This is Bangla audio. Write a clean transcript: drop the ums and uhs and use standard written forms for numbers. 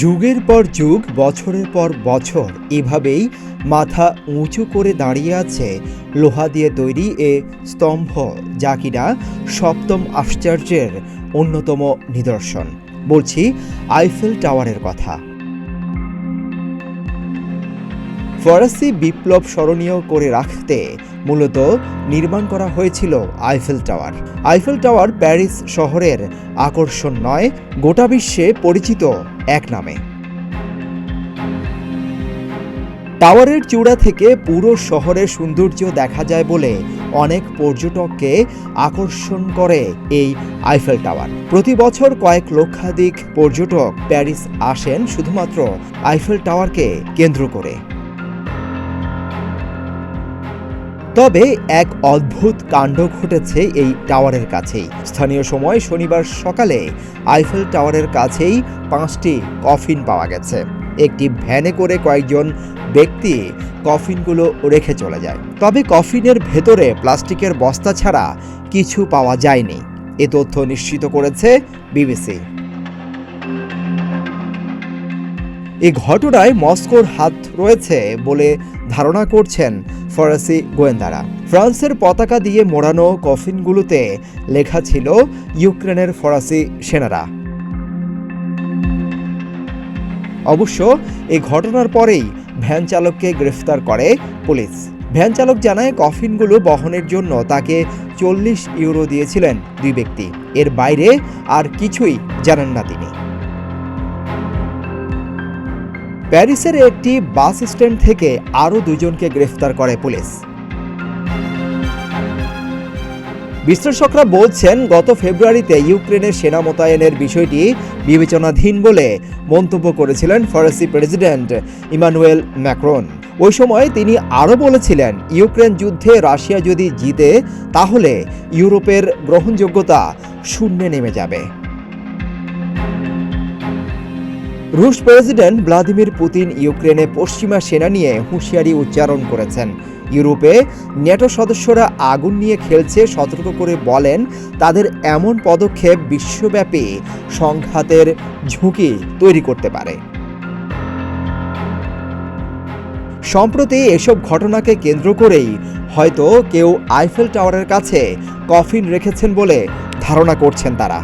যুগের পর যুগ, বছরের পর বছর এভাবেই মাথা উঁচু করে দাঁড়িয়ে আছে লোহা দিয়ে তৈরি এ স্তম্ভ, যা কিনা সপ্তম আশ্চর্যের অন্যতম নিদর্শন। বলছি আইফেল টাওয়ারের কথা। ফরাসি বিপ্লব স্মরণীয় করে রাখতে মূলত নির্মাণ করা হয়েছিল Eiffel tower. Eiffel tower Paris শহরের আকর্ষণ নয়, গোটা বিশ্বে পরিচিত এক নামে। টাওয়ারের চূড়া থেকে পুরো শহরের সৌন্দর্য দেখা যায় বলে অনেক পর্যটককে আকর্ষণ করে এই আইফেল টাওয়ার। প্রতি বছর কয়েক লক্ষাধিক পর্যটক প্যারিস আসেন শুধুমাত্র আইফেল টাওয়ারকে কেন্দ্র করে। তবে এক অদ্ভুত কাণ্ড ঘটেছে এই টাওয়ারের কাছেই। স্থানীয় সময় শনিবার সকালে আইফেল টাওয়ারের কাছেই 5টি কফিন পাওয়া গেছে। একটি ভ্যানে করে কয়েকজন ব্যক্তি কফিনগুলো রেখে চলে যায়। তবে কফিনের ভেতরে প্লাস্টিকের বস্তা ছাড়া কিছু পাওয়া যায়নি। এ তথ্য নিশ্চিত করেছে বিবিসি। এই ঘটনায় মস্কোর হাত রয়েছে বলে ধারণা করছেন ফরাসি গোয়েন্দারা। ফ্রান্সের পতাকা দিয়ে মোড়ানো কফিনগুলোতে লেখা ছিল ইউক্রেনের ফরাসি সেনারা। অবশ্য এই ঘটনার পরেই ভ্যান চালককে গ্রেফতার করে পুলিশ। ভ্যান চালক জানায়, কফিনগুলো বহনের জন্য তাকে 40 ইউরো দিয়েছিলেন দুই ব্যক্তি। এর বাইরে আর কিছুই জানেন না তিনি। প্যারিসের একটি বাস স্ট্যান্ড থেকে আরও দুজনকে গ্রেফতার করে পুলিশ। বিশ্লেষকরা বলছেন, গত ফেব্রুয়ারিতে ইউক্রেনের সেনা মোতায়েনের বিষয়টি বিবেচনাধীন বলে মন্তব্য করেছিলেন ফরাসি প্রেসিডেন্ট ইমানুয়েল ম্যাক্রন। ওই সময় তিনি আরও বলেছিলেন, ইউক্রেন যুদ্ধে রাশিয়া যদি জিতে তাহলে ইউরোপের গ্রহণযোগ্যতা শূন্যে নেমে যাবে। রুশ প্রেসিডেন্ট ভ্লাদিমির পুতিন ইউক্রেনে পশ্চিমা সেনা নিয়ে হুঁশিয়ারি উচ্চারণ করেছেন। ইউরোপে ন্যাটো সদস্যরা আগুন নিয়ে খেলছে সতর্ক করে বলেন, তাদের এমন পদক্ষেপ বিশ্বব্যাপী সংঘাতের ঝুঁকি তৈরি করতে পারে। সম্প্রতি এসব ঘটনাকে কেন্দ্র করেই হয়তো কেউ আইফেল টাওয়ারের কাছে কফিন রেখেছেন বলে ধারণা করছেন তারা।